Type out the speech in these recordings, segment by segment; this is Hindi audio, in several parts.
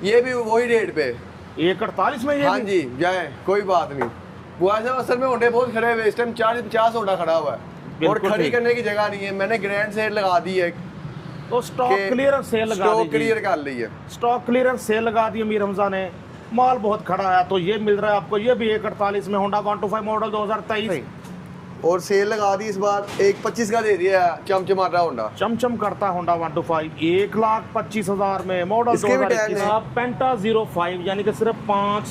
ये भी वही रेट पे 148 में ये हाँ भी? जी जाए, कोई बात नहीं। बुआ साहब असल में होंडे बहुत खड़े हुए इस टाइम, 40-50 होंडा खड़ा हुआ है और बिल्कुल खड़ी ठीक। करने की जगह नहीं है। मैंने ग्रैंड सेल लगा दी है तो स्टॉक कि क्लियरेंस सेल लगा स्टॉक दीजिए। क्लियर कर ली है। स्टॉक क्लियरेंस सेल लगा दी अमीर हमजा ने, माल बहुत खड़ा है, तो ये मिल रहा है आपको, ये भी 148 में होंडा 125 मॉडल 2023। और सेल लगा दी इस बार, 1.25 का दे दिया है चमचमाता होंडा। चमचम करता होंडा 125 1,25,000 में मॉडल इसके भी टैग 2021। हैं। आप पेंटा 05 यानी कि सिर्फ 5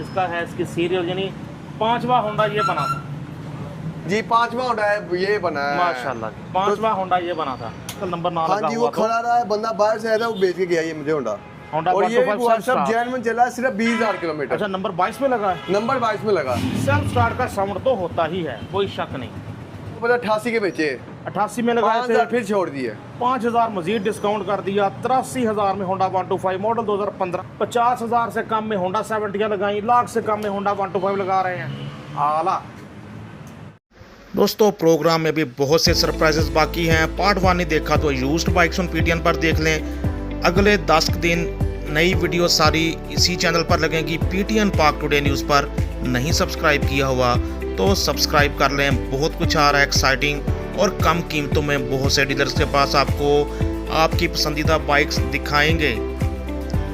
इसका है, इसकी सीरियल यानी 5वां होंडा ये बना था जी, 5वां होंडा है ये बना है माशाल्लाह। 5वां होंडा ये बना था, कल नंबर ना हाँ लगा जी। वो हुआ तो खड़ा रहा है, बंदा बाहर से आया था, वो बेच के गया ये मुझे होंडा। होंडा और ये भी 125 बुआ सेल्फ साहब स्टार्ट। जैन में चला है सिर्फ 20,000 किलोमीटर। अच्छा, नंबर 22 में लगा है। नंबर 22 में लगा। सेल्फ स्टार्ट का साउंड तो होता ही है, कोई शक नहीं। 88 के बेचे, 88 में लगाए 5,000 थे, फिर छोड़ दिए। 5,000 मजीद डिस्काउंट कर दिया, 83,000 में होंडा 125 मॉडल 2015। 50,000 से कम में होंडा 70 लगाई, लाख से कम में होंडा 125 लगा रहे हैं। आला दोस्तों, प्रोग्राम में भी बहुत से सरप्राइजेस बाकी हैं। पार्ट 1 नहीं देखा तो यूज्ड बाइक्स ऑन पीटीएन पर देख लें। अगले 10 दिन नई वीडियो सारी इसी चैनल पर लगेंगी। पीटीएन पाक टुडे न्यूज़ पर नहीं सब्सक्राइब किया हुआ तो सब्सक्राइब कर लें। बहुत कुछ आ रहा है एक्साइटिंग और कम कीमतों में। बहुत से डीलर्स के पास आपको आपकी पसंदीदा बाइक्स दिखाएंगे।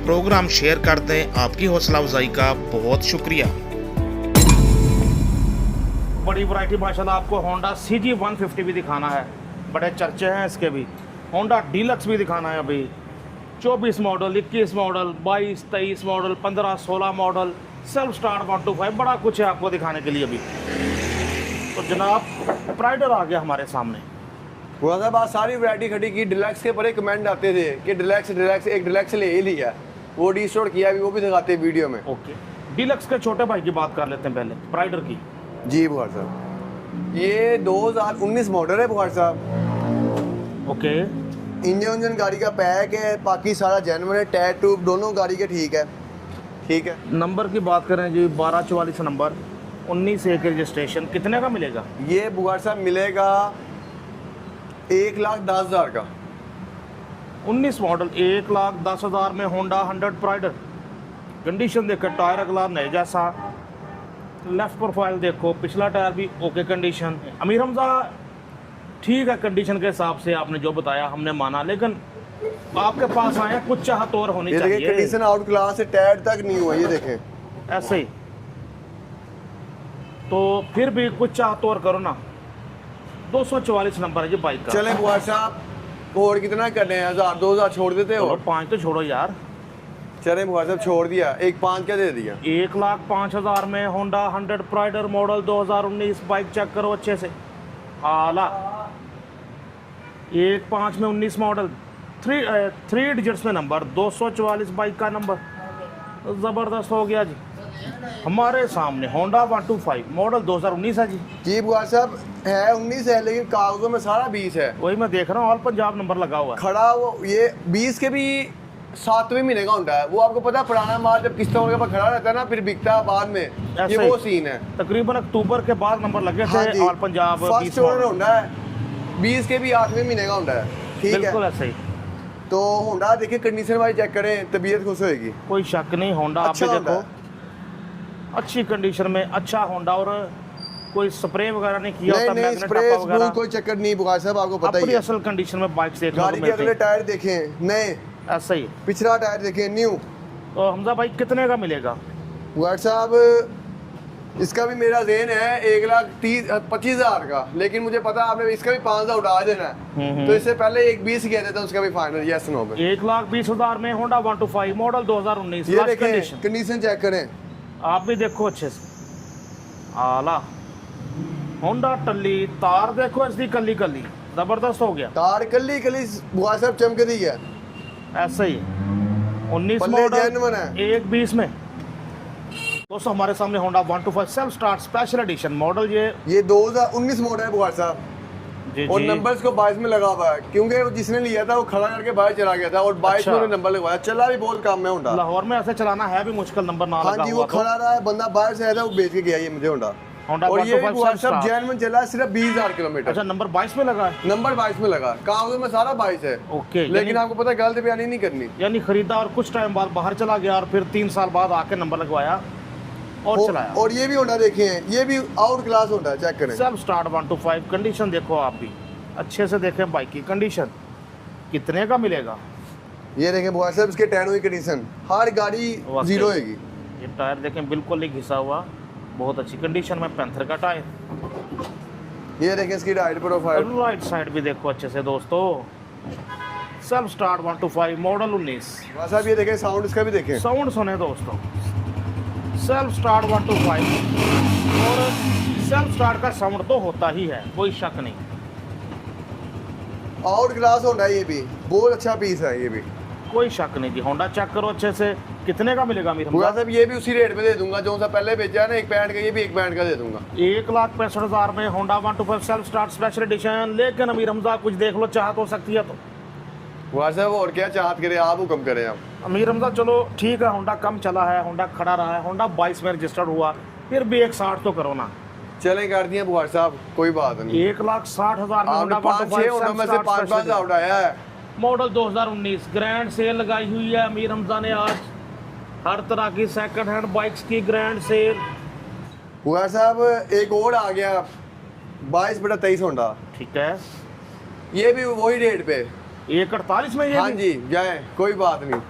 प्रोग्राम शेयर कर दें। आपकी हौसला अफजाई का बहुत शुक्रिया। बड़ी वैरायटी माशाल्लाह आपको होंडा CG 150 भी दिखाना है, बड़े चर्चे हैं इसके भी। होंडा डीलक्स भी दिखाना है अभी। 24 model, 21 model, 22, 23 model, 15, 16 model, self start 125, बड़ा कुछ है आपको दिखाने के लिए अभी। तो जनाब प्राइडर आ गया हमारे सामने। बुआ साहब आज सारी वैरायटी खड़ी की। डिलक्स के बड़े कमेंट आते थे कि डिलक्स एक डिलक्स ले ही लिया, वो डिस्टोर किया भी, वो भी दिखाते हैं वीडियो में। ओके, डीलक्स के छोटे भाई की बात कर लेते हैं पहले, प्राइडर की। जी बुआ साहब, ये 2019 मॉडल है बुआ साहब। ओके, इंजन गाड़ी का पैक है, बाकी सारा जेन्युइन है, टायर ट्यूब दोनों गाड़ी के ठीक है। ठीक है, नंबर की बात करें जी, 1244 नंबर, 19 रजिस्ट्रेशन, कितने का मिलेगा? ये बुआ साहब मिलेगा 1,10,000 का। 19 मॉडल 1,10,000 में होंडा 100 प्राइडर। कंडीशन देखो, टायर अगला नए जैसा, लेफ्ट प्रोफाइल देखो, पिछला टायर भी ओके कंडीशन। अमीर हमजा ठीक है कंडीशन के हिसाब से, आपने जो बताया हमने माना, लेकिन आपके पास आए कुछ चाहत और होनी ये देखिए चाहिए। कंडीशन आउट क्लास है, टायर तक नहीं हुआ, ये देखें ऐसे ही तो फिर भी कुछ चाहत और करो ना। 244 नंबर है जी बाइक का। चले बुआ साहब और कितना करने हैं, 1,000-2,000 छोड़ देते हो? 5 तो छोड़ो यार। चले बुआ साहब छोड़ दिया, 1,500 क्या दे दिया। 1,05,000 में होंडा 100 प्राइडर मॉडल 2019 बाइक चेक करो अच्छे से। आला 1,5 में 19 मॉडल, 3 डिजिट्स में नंबर, 244 बाइक का नंबर, ज़बरदस्त हो गया जी। हमारे सामने होंडा 125 मॉडल 2019 है जी। जी बुआ साहब है 19 है, लेकिन कागजों में सारा 20 है। वही मैं देख रहा हूँ, ऑल पंजाब नंबर लगा हुआ है। खड़ा वो ये 20 के भी 7वें महीने का होता है। वो आपको पता है पुराना माल जब किस्तों के पास खड़ा रहता है ना, फिर बिकता है बाद में, ये ऐसे वो ही। सीन है। तकरीबन अक्टूबर के बाद नंबर लगे हाँ थे जी, all Punjab. First 20 owner model. Honda है, 20 के भी 8वें महीने का होता है। ठीक बिल्कुल है, ऐसे ही, तो होंडा देखिए कंडीशन वाइज चेक करें, तबीयत खुश होएगी। कोई शक नहीं। होंडा आप अच्छा भी होंडा देखो, अच्छी कंडीशन में अच्छा होंडा, और कोई स्प्रे वगैरह नहीं किया नहीं होता, नहीं, मैग्नेट स्प्रे टापा वगैरह, कोई चक्कर नहीं बुखार साहब, आपको पता अपनी ही है। असल कंडीशन में बाइक देखने गाड़ी को के अगले मिलती टायर देखें नए, है। ऐसा ही। पिछला टायर देखें न्यू। तो हमजा भाई कितने का मिलेगा? बुखार साहब इसका भी मेरा जेन है 1,25,000 का, लेकिन मुझे पता है आपने इसका भी 5,000 उड़ा देना है, तो इससे पहले 1,20 किया देता उसका भी फाइनल यस नो में। 1,20,000 में होंडा 125 मॉडल 2019 ये लास्ट देखें कंडीशन। कंडीशन चेक करें। आप भी देखो अच्छे से। आला होंडा टल्ली, तार देखो इसकी कली कली, जबरदस्त हो गया। तार कली कली बुखार साहब चमक दी है। ऐसे ही 19 पल्ले मॉडल genuine है। 1,20 में। दोस्तों हमारे सामने Honda 125 self start special edition model, ये 2019 मॉडल है बुखार साहब, जी और जी। नंबर्स को 22 में लगा हुआ है, क्योंकि वो जिसने लिया था वो खड़ा करके बाहर चला गया था, और 22 में अच्छा। उन्होंने नंबर लगवाया। चला भी बहुत कम है होंडा। लाहौर में ऐसे चलाना है भी मुश्किल, नंबर ना हाँ लगा जी, वो हुआ तो। खड़ा रहा है, बंदा बाहर से आया था, वो बेच के गया ये मुझे होंडा। होंडा और ये भी 125 व्हाट्सएप स्टार्ट। जेन्युइन चला है सिर्फ 20,000 किलोमीटर। अच्छा, नंबर 22 में लगा है। नंबर 22 में लगा, कागजों में सारा 22 है। ओके, लेकिन आपको पता है गलत बयानी नहीं करनी। यानी खरीदा और कुछ टाइम बाद बाहर चला गया और फिर 3 साल बाद आके नंबर लगवाया और चलाया। और ये भी होंडा देखे हैं, ये भी आउट क्लास होंडा है, चेक करें। सेल्फ स्टार्ट 125, कंडीशन देखो आप भी अच्छे से देखें बाइक की कंडीशन। कितने का मिलेगा? ये देखें व्हाट्सएप इसके 10 हुई कंडीशन, हर गाड़ी वाकई। जीरो होगी। ये टायर देखें बिल्कुल ही घिसा हुआ, बहुत अच्छी कंडीशन में। पैंथर का टायर। ये देखें इसकी राइड प्रोफाइल। राइट साइड भी देखो अच्छे से दोस्तों। Self start 125 model 19। साहब ये देखें साउंड इसका भी देखें। साउंड सुने दोस्तों, सेल्फ स्टार्ट 125 और सेल्फ स्टार्ट का साउंड तो होता ही है, कोई शक नहीं। आउट क्लास होंडा है, ये भी बहुत अच्छा पीस है, ये भी कोई शक नहीं जी। होंडा चेक करो अच्छे से। कितने का मिलेगा मेरे हुआ साहब? ये भी उसी रेट में दे दूंगा जो सा पहले बेचा है ना, 1.65 का, ये भी 1.65 का दे दूंगा। 1,65,000 में Honda 125 self start special edition. लेकिन अमीर हमजा कुछ देख लो, चाहत हो सकती है तो। हुआ साहब और क्या चाहत करें आप, हुक्म करें आप। अमीर हमजा चलो ठीक है, होंडा कम चला है, होंडा खड़ा रहा है, होंडा 22 में रजिस्टर्ड हुआ, फिर भी 160 तो करो ना। चले कर दिए बुहार साहब, कोई बात नहीं। 1,60,000 में होंडा 5-6 होंडा में से 5-5 आउट आया है। मॉडल 2019 ग्रैंड सेल लगाई हुई है अमीर हमजा ने आज। हर तरह की सेकंड हैंड बाइक्स की ग्रैंड सेल। हुआ साहब एक और आ गया 22/23 होंडा, ठीक है, ये भी वही रेट पे 1,48 में ये हाँ भी? जी जाए, कोई बात नहीं।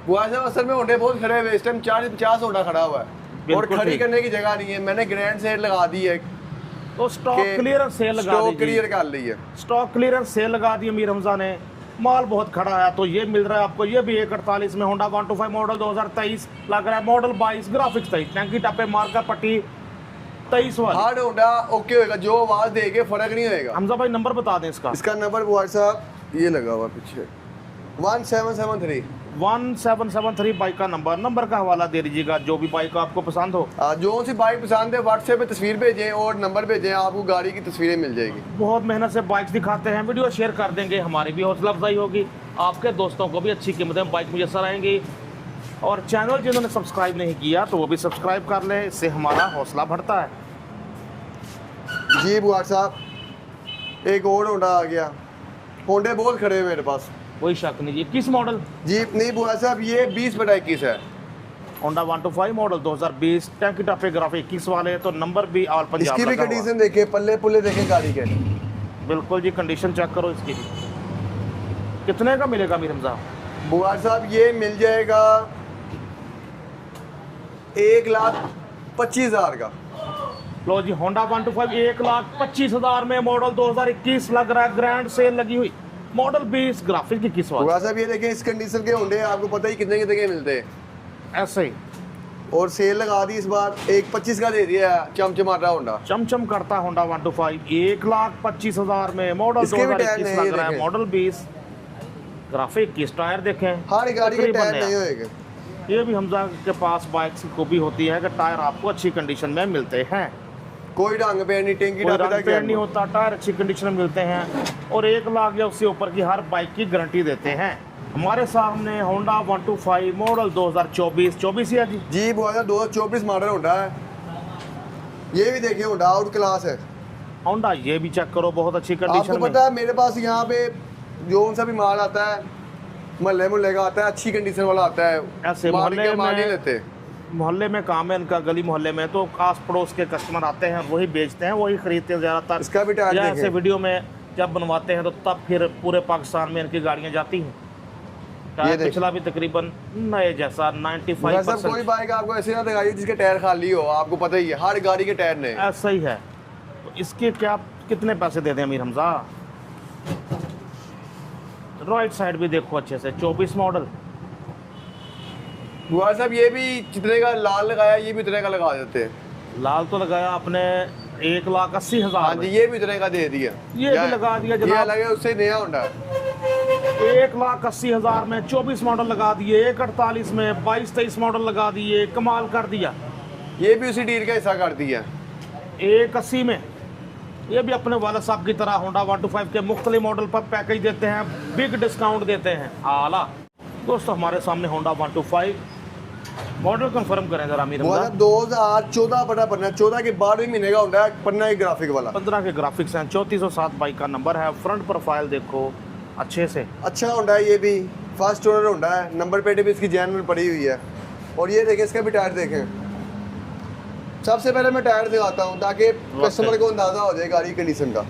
हुआ साहब असल में होंडे बहुत खड़े हुए, इस टाइम 40-50 होंडा खड़ा हुआ है और बिल्कुल खड़ी ठीक। करने की जगह नहीं है। मैंने ग्रैंड सेल लगा दी है, तो स्टॉक क्लियरेंस सेल लगा स्टॉक दी। क्लियर कर ली है। स्टॉक क्लियरेंस सेल लगा दी अमीर हमजा ने। माल बहुत खड़ा है, तो ये मिल रहा है आपको, ये भी 1,48 में होंडा 125 मॉडल 2023 लग रहा है। मॉडल 22 ग्राफिक्स 23, टैंकी टप्पे मार्कर पट्टी 23 वाली। हार्ड होंडा ओके होगा, जो आवाज देके फर्क नहीं होएगा। हमजा भाई नंबर बता दें इसका। इसका नंबर व्हाट्सएप ये लगा हुआ पीछे 1773। 1773 बाइक का नंबर का हवाला दे दीजिएगा, जो भी बाइक आपको पसंद हो। जो सी बाइक पसंद है व्हाट्सएप पे तस्वीर भेजें और नंबर भेजें, आपको गाड़ी की तस्वीरें मिल जाएगी। बहुत मेहनत से बाइक्स दिखाते हैं, वीडियो शेयर कर देंगे, हमारी भी हौसला अफजाई होगी, आपके दोस्तों को भी अच्छी कीमत में बाइक मुयसर आएंगी। और चैनल जिन्होंने सब्सक्राइब नहीं किया तो वो भी सब्सक्राइब कर लें, इससे हमारा हौसला बढ़ता है। जी व्हाट्सएप एक और होंडा आ गया, होंडे बहुत खड़े हैं मेरे पास। कोई शक नहीं जी। किस मॉडल? जी नहीं बुआ साहब ये 20/21 है। होंडा 125 मॉडल 2020 टैंकी टॉपे ग्राफिक 21 वाले, तो नंबर भी ऑल पंजाब इसकी भी लगा हुआ। कंडीशन देखे, पल्ले पुल्ले देखे गाड़ी के। बिल्कुल जी, कंडीशन चेक करो इसकी। कितने का मिलेगा मीर हमजा? बुआ साहब ये मिल जाएगा 1,25,000 का। लो जी, होंडा 125 1,25,000 में मॉडल 2021 लग रहा है, ग्रैंड सेल लगी हुई। मॉडल 20 ग्राफिक की किस वाली? बुआ साहब ये देखें इस कंडीशन के होंडे आपको पता ही कितने कितने के मिलते हैं। ऐसे ही और सेल लगा दी इस बार, 1,25,000 का दे दिया चमचमाता होंडा। चमचम करता होंडा 125 1,25,000 में मॉडल इसके भी टायर 2021 नहीं लग है, रहा है। देखें। मॉडल 20 ग्राफिक किस टायर देखें, हर गाड़ी के तकरीबन टायर नया। नहीं होएंगे। ये भी हमजा के पास बाइक्स को भी होती है कि टायर आपको अच्छी कंडीशन में मिलते हैं, कोई रंग पे नहीं, टेंकी कोई डाल रंग पेंट नहीं होता, टायर अच्छी कंडीशन में मिलते हैं और 1 लाख या उससे ऊपर की हर बाइक की गारंटी देते हैं। हमारे सामने होंडा 125 मॉडल 2024 ही है जी। जी बुआ साहब 2024 मॉडल होंडा है, ये भी देखिए होंडा आउट क्लास है। होंडा ये भी चेक करो, बहुत अच्छी आपको कंडीशन में। पता है मेरे पास यहाँ पे जो सा भी माल आता है मोहल्ले का आता है, अच्छी कंडीशन वाला आता है। ऐसे माल मोहल्ले के माल नहीं में लेते। मोहल्ले में काम है इनका, गली मोहल्ले में, तो आस पड़ोस के कस्टमर आते हैं, वही बेचते हैं, वही खरीदते हैं ज़्यादातर। इसका भी टायर ऐसे देखें। वीडियो में जब बनवाते हैं तो तब फिर पूरे पाकिस्तान में इनकी गाड़ियाँ जाती हैं। टायर देखिए। पिछला भी तकरीबन नए जैसा सब 95%। कोई बाइक आपको ऐसे ना दिखाई जिसके टायर खाली हो, आपको पता ही है हर गाड़ी के टायर ने। ऐसा ही है। तो इसके क्या कितने पैसे दे दें अमीर हमजा? राइट साइड भी देखो अच्छे से, 24 मॉडल। बुआ साहब ये भी जितने का लाल लगाया ये भी उतने का लगा देते हैं। लाल तो लगाया आपने 1,80,000। हाँ जी ये भी उतने का दे दिया। ये भी लगा दिया ये जनाब। अलग है, उससे नया होंडा है। 1,80,000 में 24 मॉडल लगा दिए, 1,48 में 22-23 मॉडल लगा दिए, कमाल कर दिया। ये भी उसी डील का हिस्सा कर दिया। 1,80 में ये भी अपने वाला साहब की तरह होंडा 125 के मुख्तलिफ मॉडल पर पैकेज देते हैं, बिग डिस्काउंट देते हैं, आला। दोस्तों हमारे सामने होंडा 125 मॉडल कंफर्म करें जरा अमीर वो 2014 पटा पन्ना, 14 के 12वें महीने का होता है, पन्ना एक ग्राफिक वाला। 15 के ग्राफिक्स हैं, 3407 बाइक का नंबर है। फ्रंट प्रोफाइल देखो अच्छे से, अच्छा होंडा है ये भी, फर्स्ट ओनर होंडा है, नंबर प्लेट भी इसकी जैन में पड़ी हुई है। और ये देखें, इसका भी टायर देखें। सबसे पहले मैं टायर दिखाता हूँ ताकि कस्टमर को अंदाजा हो जाए गाड़ी कंडीशन का।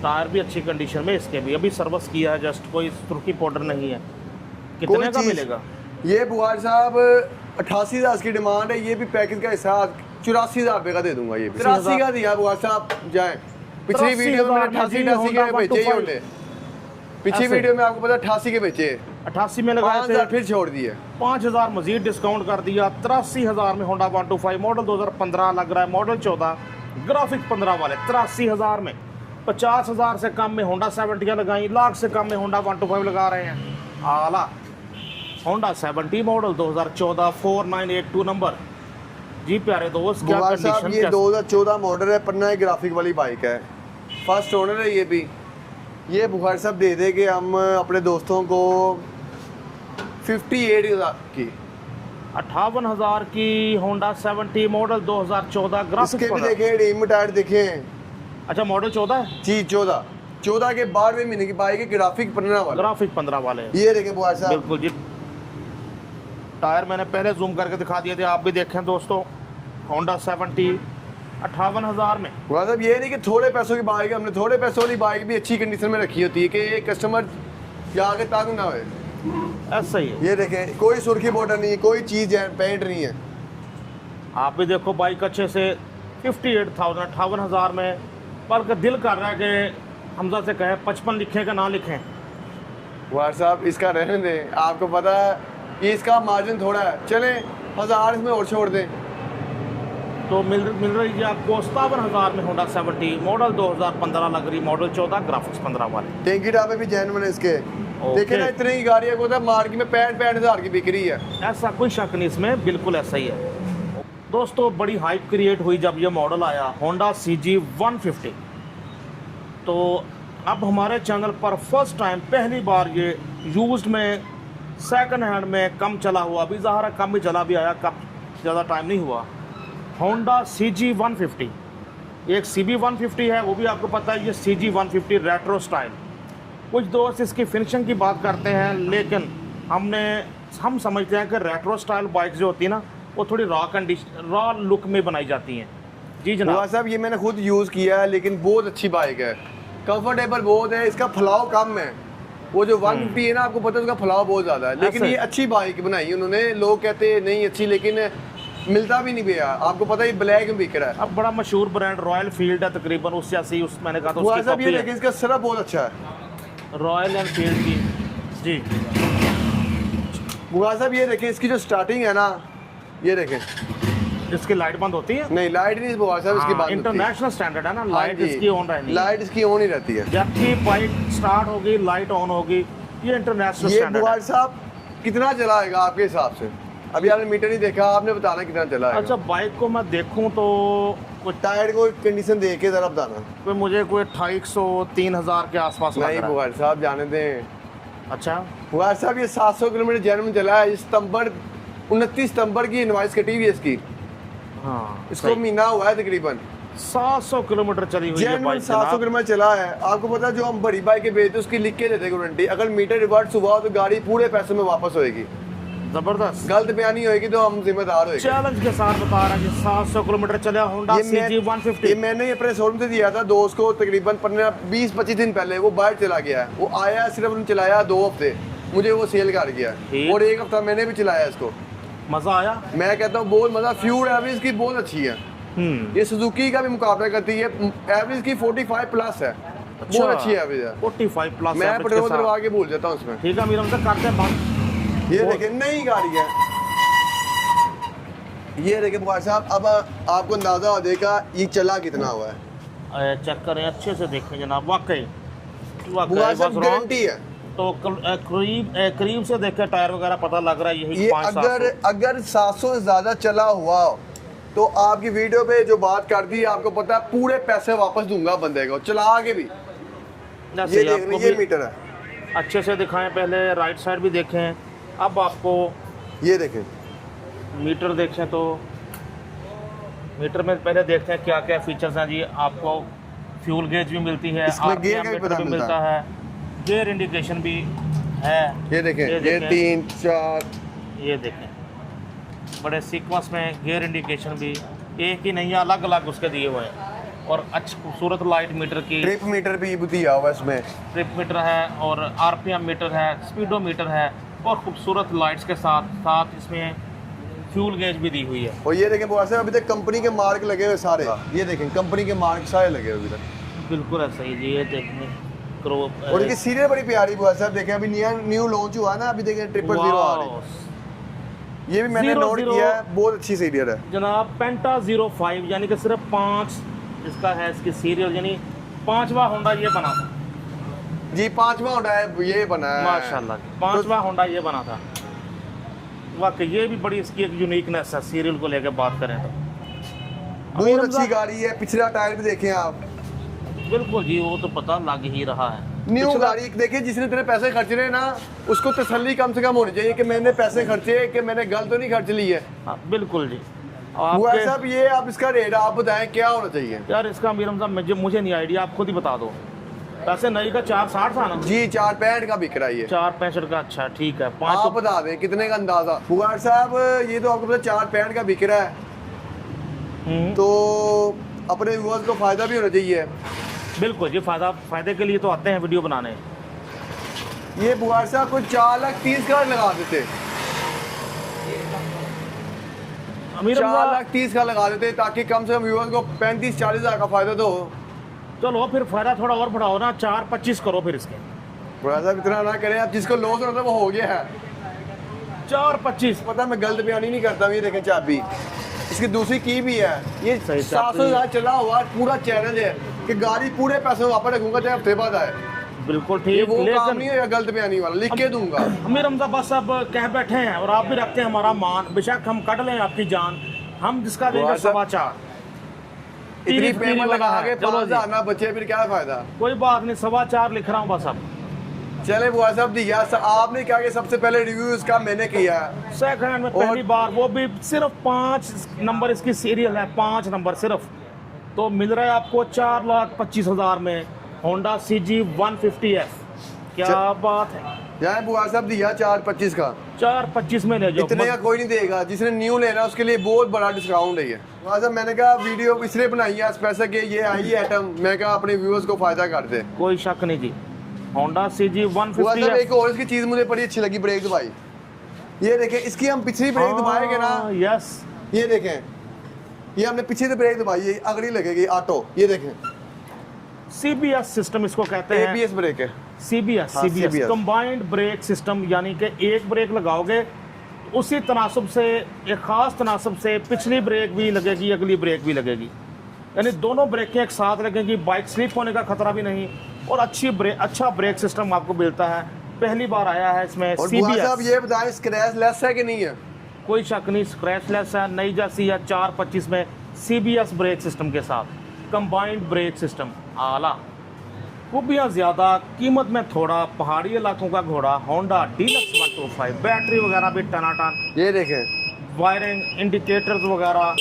टायर भी अच्छी कंडीशन में इसके भी, अभी सर्विस किया है जस्ट, कोई सुर्खी पाउडर नहीं है। कितने का मिलेगा ये बुखार साहब? 88,000 की डिमांड है। ये भी पैकेज का हिस्सा 84,000 रुपये का दे दूंगा। ये 83 का दिया बुखार साहब। जाए पिछली वीडियो में 88 के बेचे ही होंगे। पिछली वीडियो में आपको पता 88 के बेचे, 88 में लगाए थे, फिर छोड़ दिए। 5,000 मजीद डिस्काउंट कर दिया। 83,000 में होंडा 125 मॉडल 2015 लग रहा है, मॉडल 14 ग्राफिक 15 वाले 83,000 में। 50,000 से कम में होंडा 70 लगाई, लाख से कम में होंडा 125 लगा रहे हैं। आला होंडा 70 मॉडल 2014 4982 नंबर। जी प्यारे दोस्त, क्या कंडीशन? ये 2014 मॉडल है, पन्ना ग्राफिक वाली बाइक है, फर्स्ट ओनर है ये भी। ये बुखार साहब दे देंगे हम अपने दोस्तों को 58,000 की। 58,000 की होंडा 70 मॉडल 2014 ग्राफिक। इसके भी देखें, रिम टायर देखें। अच्छा मॉडल 14 है जी, 14 के 12वें महीने की बाइक है, ग्राफिक 15 वाला। ग्राफिक 15 वाले ये देखें बुखार साहब। बिल्कुल जी। टायर मैंने पहले जूम करके दिखा दिए थे, आप भी देखें दोस्तों। होंडा 70 58,000 में। बुखार साहब ये नहीं कि थोड़े पैसों की बाइक है, हमने थोड़े पैसों वाली बाइक भी अच्छी कंडीशन में रखी होती है कि कस्टमर जाके तंग ना हो। ऐसा ही है। ये देखें, कोई सुर्खी बॉर्डर नहीं है, कोई चीज़ है पेंट नहीं है। आप भी देखो बाइक अच्छे से 58,000 में। बल्कि दिल कर रहा है कि हमजा से कहे 55 लिखें का ना लिखें। बुखार साहब इसका रहने दें, आपको पता है कि इसका मार्जिन थोड़ा है, चले 1000 इसमें और छोड़ दें तो मिल रही है आपको 57,000 में होंडा 70 मॉडल 2015 लग रही, मॉडल 14 ग्राफिक्स 15 वाले। टैंकी डाबे भी जैन है इसके। देखिए ना, इतनी ही गाड़ियाँ को मार्केट में 65,000 की बिक रही है। ऐसा कोई शक नहीं इसमें, बिल्कुल ऐसा ही है दोस्तों। बड़ी हाइप क्रिएट हुई जब ये मॉडल आया होंडा CG 150। तो अब हमारे चैनल पर फर्स्ट टाइम पहली बार ये यूज्ड में सेकंड हैंड में कम चला हुआ, अभी ज़ाहिर है कम ही चला भी आया, कब ज़्यादा टाइम नहीं हुआ, होंडा CG 150। एक CB 150 है, वो भी आपको पता है। ये CG 150 रेट्रो स्टाइल। कुछ दोस्त इसकी फिनिशिंग की बात करते हैं, लेकिन हम समझते हैं कि रेट्रो स्टाइल बाइक जो होती है ना, वो थोड़ी रॉ लुक में बनाई जाती हैं। जी जनाब साहब, ये मैंने खुद यूज़ किया है, लेकिन बहुत अच्छी बाइक है, कंफर्टेबल बहुत है, इसका फलाव कम है। वो जो 150 है ना, आपको पता है उसका फलाव बहुत ज़्यादा है, लेकिन ये अच्छी बाइक बनाई उन्होंने। लोग कहते हैं नहीं अच्छी, लेकिन मिलता भी नहीं भैया, आपको पता है ब्लैक में बिक रहा है। अब बड़ा मशहूर ब्रांड रॉयल फील्ड है, तकरीबन उससे ऐसी उस मैंने कहा तो उसकी कॉपी है। लेकिन इसका सिर्फ बहुत अच्छा है रॉयल एनफील्ड की। जी बुआ साहब, ये देखें इसकी जो स्टार्टिंग है ना, ये देखें, इसकी लाइट बंद होती है? नहीं, लाइट नहीं बुआ साहब इसकी बंद। इंटरनेशनल स्टैंडर्ड है ना, लाइट इसकी ऑन रहनी है। लाइट इसकी ऑन ही रहती है, जबकि बाइक स्टार्ट होगी लाइट ऑन होगी। ये इंटरनेशनल स्टैंडर्ड है। बुआ साहब कितना चलाएगा आपके हिसाब से? अभी आपने मीटर नहीं देखा, आपने बताना कितना चला है। अच्छा बाइक को मैं देखूं तो कुछ टायर को कंडीशन देख के जरा बताना। कोई मुझे कोई 2,500-3,000 के आसपास लग रहा है। नहीं बुखार साहब, जाने दें। अच्छा बुखार साहब, ये 700 किलोमीटर जन्म चला है। सितंबर 29 सितंबर की इनवाइस कटी हुई है इसकी। हाँ, इसको महीना हुआ है तकरीबन। 700 किलोमीटर चली हुई है बाइक। 700 किलोमीटर चला है। आपको पता है जो हम बड़ी बाइक बेचते उसकी लिख के देते गारंटी, अगर मीटर रिवर्स हुआ तो गाड़ी पूरे पैसों में वापस होएगी। जबरदस्त, गलत बयानी होएगी तो हम जिम्मेदार होएंगे। चैलेंज के साथ बता रहा है कि 700 किलोमीटर चला होंडा CG 150। ये मैंने अपने शोरूम से दिया था दोस्त को, तकरीबन 20-25 दिन पहले। वो बाहर चला गया है, वो आया सिर्फ उन्होंने चलाया 2 हफ्ते, मुझे वो सेल कर गया, और 1 हफ्ता मैंने भी चलाया इसको। मजा आया? मैं कहता हूँ बहुत मजा। फ्यूल एवरेज की बहुत अच्छी है। ये सुजुकी का भी मुकाबला करती है, एवरेज की 45 प्लस है। अच्छा, बहुत अच्छी एवरेज है। 45 प्लस। मैं पेट्रोल डलवा के भूल जाता हूँ उसमें। ठीक है अमीर हमसे करते हैं बात। ये देखें नई गाड़ी है। ये देखें बुखार साहब, अब आपको अंदाजा हो जाएगा ये चला कितना हुआ है। चेक करें अच्छे से, देखें जनाब, वाकई बुखार साहब गारंटी है। तो करीब से देखे टायर वगैरह पता लग रहा है यही ये अगर 700 से ज्यादा चला हुआ तो आपकी वीडियो पे जो बात कर दी, आपको पता है पूरे पैसे वापस दूंगा बंदे को, चला के भी। ये देख, ये मीटर है। अच्छे से दिखाएं, पहले राइट साइड भी देखें। अब आपको ये देखें, मीटर देखें तो मीटर में पहले देखते हैं क्या क्या फीचर्स हैं जी। आपको फ्यूल गेज भी मिलती है, इसमें गियर का भी मीटर पता भी मिलता मिलता है, गियर इंडिकेशन भी है। ये देखें, ये 3 4 ये देखें बड़े सीक्वेंस में गियर इंडिकेशन भी एक ही नहीं है, अलग अलग उसके दिए हुए हैं। और अच्छी खूबसूरत लाइट मीटर की ट्रिप मीटर भी दिया हुआ है इसमें। ट्रिप मीटर है और आरपीएम मीटर है, स्पीडोमीटर है और खूबसूरत लाइट्स के साथ साथ इसमें फ्यूल गेज भी दी हुई है। और ये देखें बुआ साहब, अभी तक कंपनी के मार्क लगे हुए सारे। ये देखें कंपनी के मार्क सारे लगे हुए अभी तक। बिल्कुल ऐसा ही जी। ये देखने और इसकी सीरियल बड़ी प्यारी बुआ साहब, देखें अभी न्यू लॉन्च हुआ ना, अभी देखें 000 आ रही है। ये भी मैंने नोट किया है, बहुत अच्छी सीरियल है जनाब। पेंटा 05 यानी कि सिर्फ 5 इसका है इसकी सीरियल, यानी 5वां होंडा ये बना था जी। 5वां होंडा है ये बना है माशाल्लाह। 5वां होंडा ये बना था वाकई। ये भी बड़ी इसकी एक यूनिकनेस है सीरियल को लेकर बात करें तो। बहुत अच्छी गाड़ी है। पिछला टायर भी देखें आप। बिल्कुल जी, वो तो पता लग ही रहा है। न्यू गाड़ी देखिए, जिसने तेरे पैसे खर्च रहे ना उसको तसल्ली कम से कम होनी चाहिए कि मैंने पैसे खर्चे, कि मैंने गलत तो नहीं खर्च ली है। हाँ बिल्कुल जी। वो साहब ये आप इसका रेट आप बताएं क्या होना चाहिए? यार इसका मीरम साहब मुझे नहीं आइडिया, आप खुद ही बता दो। पैसे नई का 460 था ना जी? 465 का बिक रहा है। 465 का। अच्छा ठीक है। 5 आप बता दें कितने का अंदाजा। बुगाड़ साहब ये तो आपको पता 465 का बिक रहा है, तो अपने व्यूअर्स को फायदा भी होना चाहिए। बिल्कुल जी, फायदे के लिए तो आते हैं वीडियो बनाने। ये बुगाड़ साहब को 4,30,000 का लगा देते, 4,30,000 का लगा देते, ताकि कम से कम व्यूअर्स को 35-40 हज़ार का फायदा तो हो। चलो फिर फायदा थोड़ा और बढ़ाओ ना, 425 करो फिर इसके। बुगाड़ साहब इतना ना करें, आप जिसको लॉस होना था वो हो गया है। 425 पता मैं गलत बयानी नहीं करता। ये देखें चाबी, इसकी दूसरी की भी है। ये 700,000 चला हुआ पूरा चैनल है कि गाड़ी पूरे पैसे वापस रखूंगा चाहे हफ्ते बाद आए। बिल्कुल ठीक। वो काम नहीं है गलत बयानी वाला, लिख के दूंगा। अमीर हमजा बस अब कह बैठे हैं और आप भी रखते हैं हमारा मान, बेशक हम कट लें आपकी जान, हम जिसका देंगे 4.25। इतनी पेमेंट लगा के चलो 5,000 ना बचे, फिर क्या फायदा? कोई बात नहीं, 4.25 लिख रहा हूँ बस। अब चले बुआ साहब दिया आपने क्या कि सबसे पहले रिव्यू इसका मैंने किया सेकंड हैंड में पहली बार, वो भी सिर्फ 5 नंबर इसकी सीरियल है, 5 नंबर सिर्फ। तो मिल रहा है आपको 4,25,000 में होंडा CG 150F। क्या बात है यार। बुआ साहब दिया 4,25 का, 4.25 में ले जाओ। इतने का कोई नहीं देगा। जिसने न्यू लेना उसके लिए बहुत बड़ा डिस्काउंट है ये। बुआ साहब मैंने कहा वीडियो इसलिए बनाई है स्पेशल कि ये आई आइटम, मैं कहा अपने व्यूअर्स को फायदा कर दे। कोई शक नहीं जी। Honda CG 150F। एक और इसकी चीज मुझे बड़ी अच्छी लगी, ब्रेक दबाई। ये देखें, इसकी हम पिछली ब्रेक दबाएंगे ना, यस ये देखें, ये हमने पीछे से ब्रेक दबाई है, अगली लगेगी ऑटो। ये देखें CBS सिस्टम इसको कहते हैं। ABS ब्रेक है। CBS कंबाइंड ब्रेक सिस्टम, यानी कि एक ब्रेक लगाओगे उसी तनासब से, एक खास तनासब से पिछली ब्रेक भी लगेगी, अगली ब्रेक भी लगेगी, यानी दोनों ब्रेकें एक साथ लगेंगी। बाइक स्लिप होने का खतरा भी नहीं और अच्छा ब्रेक सिस्टम आपको मिलता है। पहली बार आया है इसमें CBS। साहब ये बताएं स्क्रैच लेस है कि नहीं है? कोई शक नहीं, स्क्रैच लेस है, नई जैसी है। 425 में CBS ब्रेक सिस्टम के साथ कंबाइंड ब्रेक सिस्टम, आला खूबियाँ ज़्यादा, कीमत में थोड़ा, पहाड़ी इलाकों का घोड़ा, होंडा डीलक्स 125, बैटरी वगैरह भी टनाटन। ये देखें वायरिंग, इंडिकेटर्स वगैरह,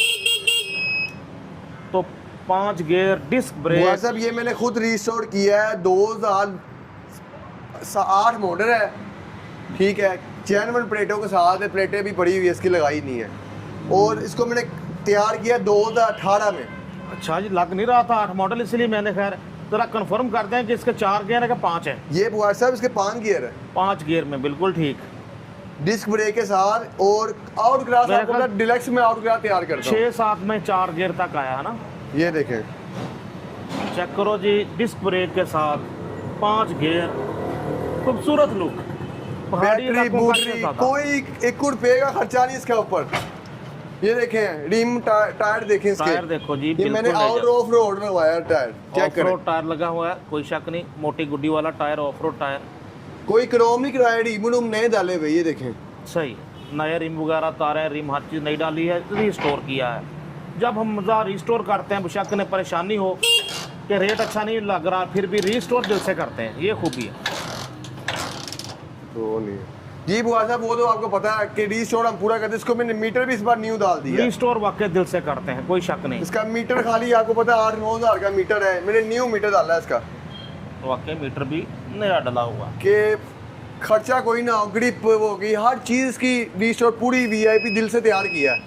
तो 5 गियर, डिस्क ब्रेक। साहब ये मैंने खुद रिस्टोर किया है, 2008 मॉडल है, ठीक है, जेन्युइन प्लेटों के साथ है, प्लेटें भी पड़ी हुई है, इसकी लगाई नहीं है। और इसको मैंने तैयार किया 2018 में। अच्छा जी, लग नहीं रहा था 8 मॉडल, इसलिए मैंने खैर जरा कंफर्म कर दें कि इसके 4 गियर है कि 5 है। ये बुआर साहब इसके 5 गियर है। 5 गियर में बिल्कुल ठीक, डिस्क ब्रेक के साथ। और आउट क्लास आपको डिलक्स में आउट क्लास तैयार करता हूं। 6-7 में 4 गियर तक आया है ना। ये देखें, चेक करो जी, डिस्क ब्रेक के साथ 5 गियर, खूबसूरत लुक, पहाड़ी बैटरी इलाकों बूटरी, का कोई 1 रुपये का खर्चा नहीं इसके ऊपर। ये देखें रिम टायर देखें इसके, टायर देखो जी, ये मैंने आउट ऑफ रोड लगवाया टायर, चेक करें। ऑफ-रोड टायर लगा हुआ है, कोई शक नहीं, मोटी गुड्डी वाला टायर, ऑफ रोड टायर, कोई क्रोम नहीं कराया, रिम नए डाले हुए। ये देखें सही, नए रिम वगैरह, तारे, रिम, हर चीज़ नई डाली है, रिस्टोर किया है। जब हम रिस्टोर करते हैं, बेशक ने परेशानी हो कि रेट अच्छा नहीं लग रहा, फिर भी रिस्टोर दिल से करते हैं, ये खूबी है। तो नहीं जी बुआ साहब, वो तो आपको पता है कि रीस्टोर हम पूरा करते हैं। इसको मैंने मीटर भी इस बार न्यू डाल दिया है। रीस्टोर वाकई दिल से करते हैं, कोई शक नहीं। इसका मीटर खाली आपको पता है 8-9 हज़ार का मीटर है, मैंने न्यू मीटर डाला है इसका, वाकई मीटर भी नया डला हुआ। कि खर्चा कोई ना हो, ग्रिप वो की हर चीज़ की रीस्टोर पूरी VIP दिल से तैयार किया है।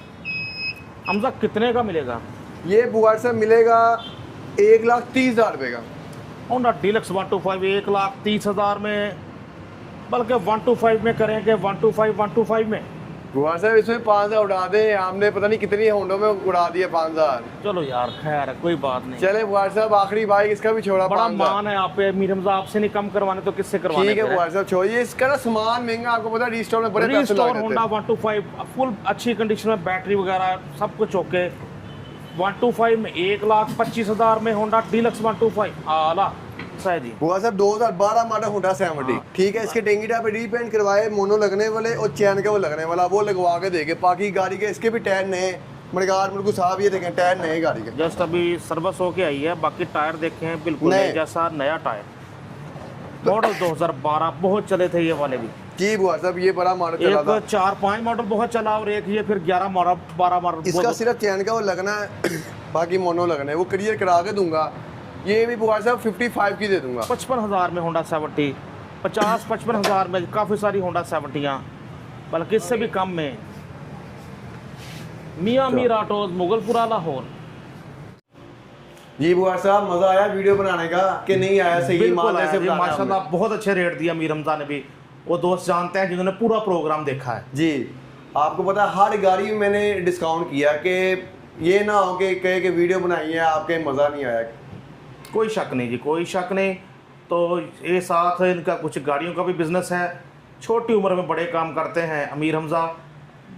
हमजा कितने का मिलेगा ये बुआ साहब मिलेगा 1,30,000 रुपये का। होंडा डीलक्स 125 1,30,000 में, बल्कि 125 में करेंगे, 125 में। बुआ साहब इसमें 5,000 उड़ा दें, हमने पता नहीं कितनी होंडो में उड़ा दिए 5,000। चलो यार खैर है, कोई बात नहीं। चले बुआ साहब, आखिरी बाइक इसका भी छोड़ा, बड़ा 5,000। मान है आप पे अमीर हमजा, आपसे नहीं कम करवाने तो किससे करवाने? ठीक है बुआ साहब, छोड़िए इसका ना सामान महंगा, आपको पता है रीस्टोर में बड़े पैसे रीस्टोर लग होंडा जाते हैं। 125 फुल अच्छी कंडीशन में, बैटरी वगैरह सब कुछ ओके। 125 में 1,25,000 में होंडा डीलक्स 125 आला सही जी। बुआ साहब 2012 मॉडल होंडा 70, ठीक है। इसके टेंगी टाइप पे रीपेंट करवाए, मोनो लगने वाले और चैन का वो लगने वाला, वो लगवा के देंगे। बाकी गाड़ी के इसके भी टायर नए, मडगार मुझको साहब ये देखें टायर नए गाड़ी के। जस्ट अभी सर्विस होके आई है, बाकी टायर देखे हैं बिल्कुल नए। नए जैसा नया टायर। मॉडल 2012 बहुत चले थे ये वाले भी। जी बुआ साहब, ये बड़ा मॉडल चला था। एक 4-5 मॉडल बहुत चला और एक ये फिर 11 मॉडल 12 मॉडल। इसका सिर्फ चैन का वो लगना है, बाकी मोनो लगना है, वो क्लियर करा के दूंगा। ये भी बुआ साहब 55 की दे दूंगा। 55,000 में होंडा 70, 50-55,000 में काफ़ी सारी होंडा 70, बल्कि इससे भी कम में। मियाँ मीर ऑटोज मुगलपुरा लाहौर। जी बुआ साहब, मजा आया वीडियो बनाने का कि नहीं आया? सही बिल्कुल मानने आया से जी, बताना माशाल्लाह हमने। बहुत अच्छे रेट दिया मीर हमजा ने भी। वो दोस्त जानते हैं जिन्होंने पूरा प्रोग्राम देखा है। जी आपको पता है हर गाड़ी में मैंने डिस्काउंट किया कि ये ना हो कि कहे कि वीडियो बनाई है आपके मज़ा नहीं आया। कोई शक नहीं जी, कोई शक नहीं। तो ये साथ इनका कुछ गाड़ियों का भी बिजनेस है, छोटी उम्र में बड़े काम करते हैं अमीर हमजा।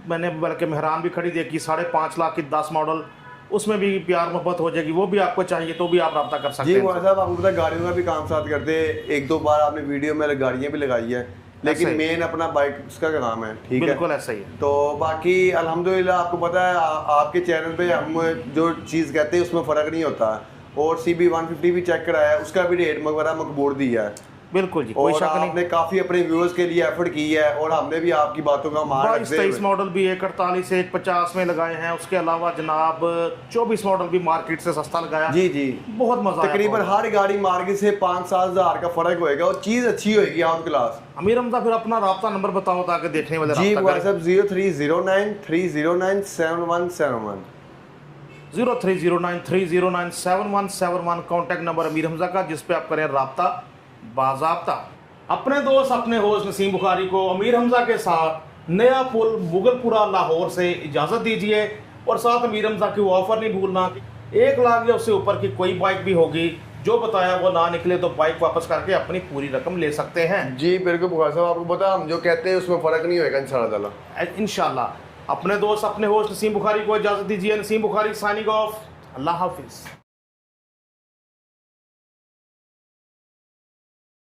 मैंने बल्कि मेहरान भी खड़ी देखी 5.5 लाख की 10 मॉडल, उसमें भी प्यार मोहब्बत हो जाएगी। वो भी आपको चाहिए तो भी आप रब्ता कर सकते जी हैं। बुआ साहब, आपको पता है गाड़ियों का भी काम साथ करते हैं। 1-2 बार आपने वीडियो में गाड़ियाँ भी लगाई है, लेकिन ऐसा ही। मेन अपना बाइक उसका काम है, ठीक है। बिल्कुल ऐसा ही है। तो बाकी अल्हम्दुलिल्लाह आपको पता है आपके चैनल पे हम जो चीज़ कहते हैं उसमें फ़र्क नहीं होता। और CB 150 भी चेक कराया है, उसका भी रेट वगैरह मकबूल दिया है। बिल्कुल जी, कोई और शक नहीं। आपने काफ़ी अपने व्यूअर्स के लिए एफर्ट की है और हमने भी आपकी बातों का मान रखते 22-23 हुए मॉडल भी 148 से 150 में लगाए हैं। उसके अलावा जनाब 24 मॉडल भी मार्केट से सस्ता लगाया। जी जी, बहुत मजा आया। तकरीबन हर गाड़ी मार्केट से 5-7 हज़ार का फ़र्क होएगा और चीज़ अच्छी होएगी आउट क्लास। अमीर हमजा फिर अपना राब्ता नंबर बताओ ताकि देखने वाले जी राब्ता करें। WhatsApp 030930977171। 030930977171 contact number Amir Hamza का, जिस पे आप करें राब्ता बाज़ाब्ता। अपने दोस्त अपने होस्ट नसीम बुखारी को अमीर हमजा के साथ नया पुल मुगलपुरा लाहौर से इजाज़त दीजिए। और साथ अमीर हमजा की वो ऑफ़र नहीं भूलना, 1 लाख या उससे ऊपर की कोई बाइक भी होगी, जो बताया वो ना निकले तो बाइक वापस करके अपनी पूरी रकम ले सकते हैं। जी बिल्कुल बुखार साहब, आपको पता है हम जो कहते हैं उसमें फ़र्क नहीं होएगा इंशाल्लाह। इंशाल्लाह। अपने दोस्त अपने होस्ट नसीम बुखारी को इजाज़त दीजिए। Naseem Bukhari signing off. अल्लाह हाफिज़।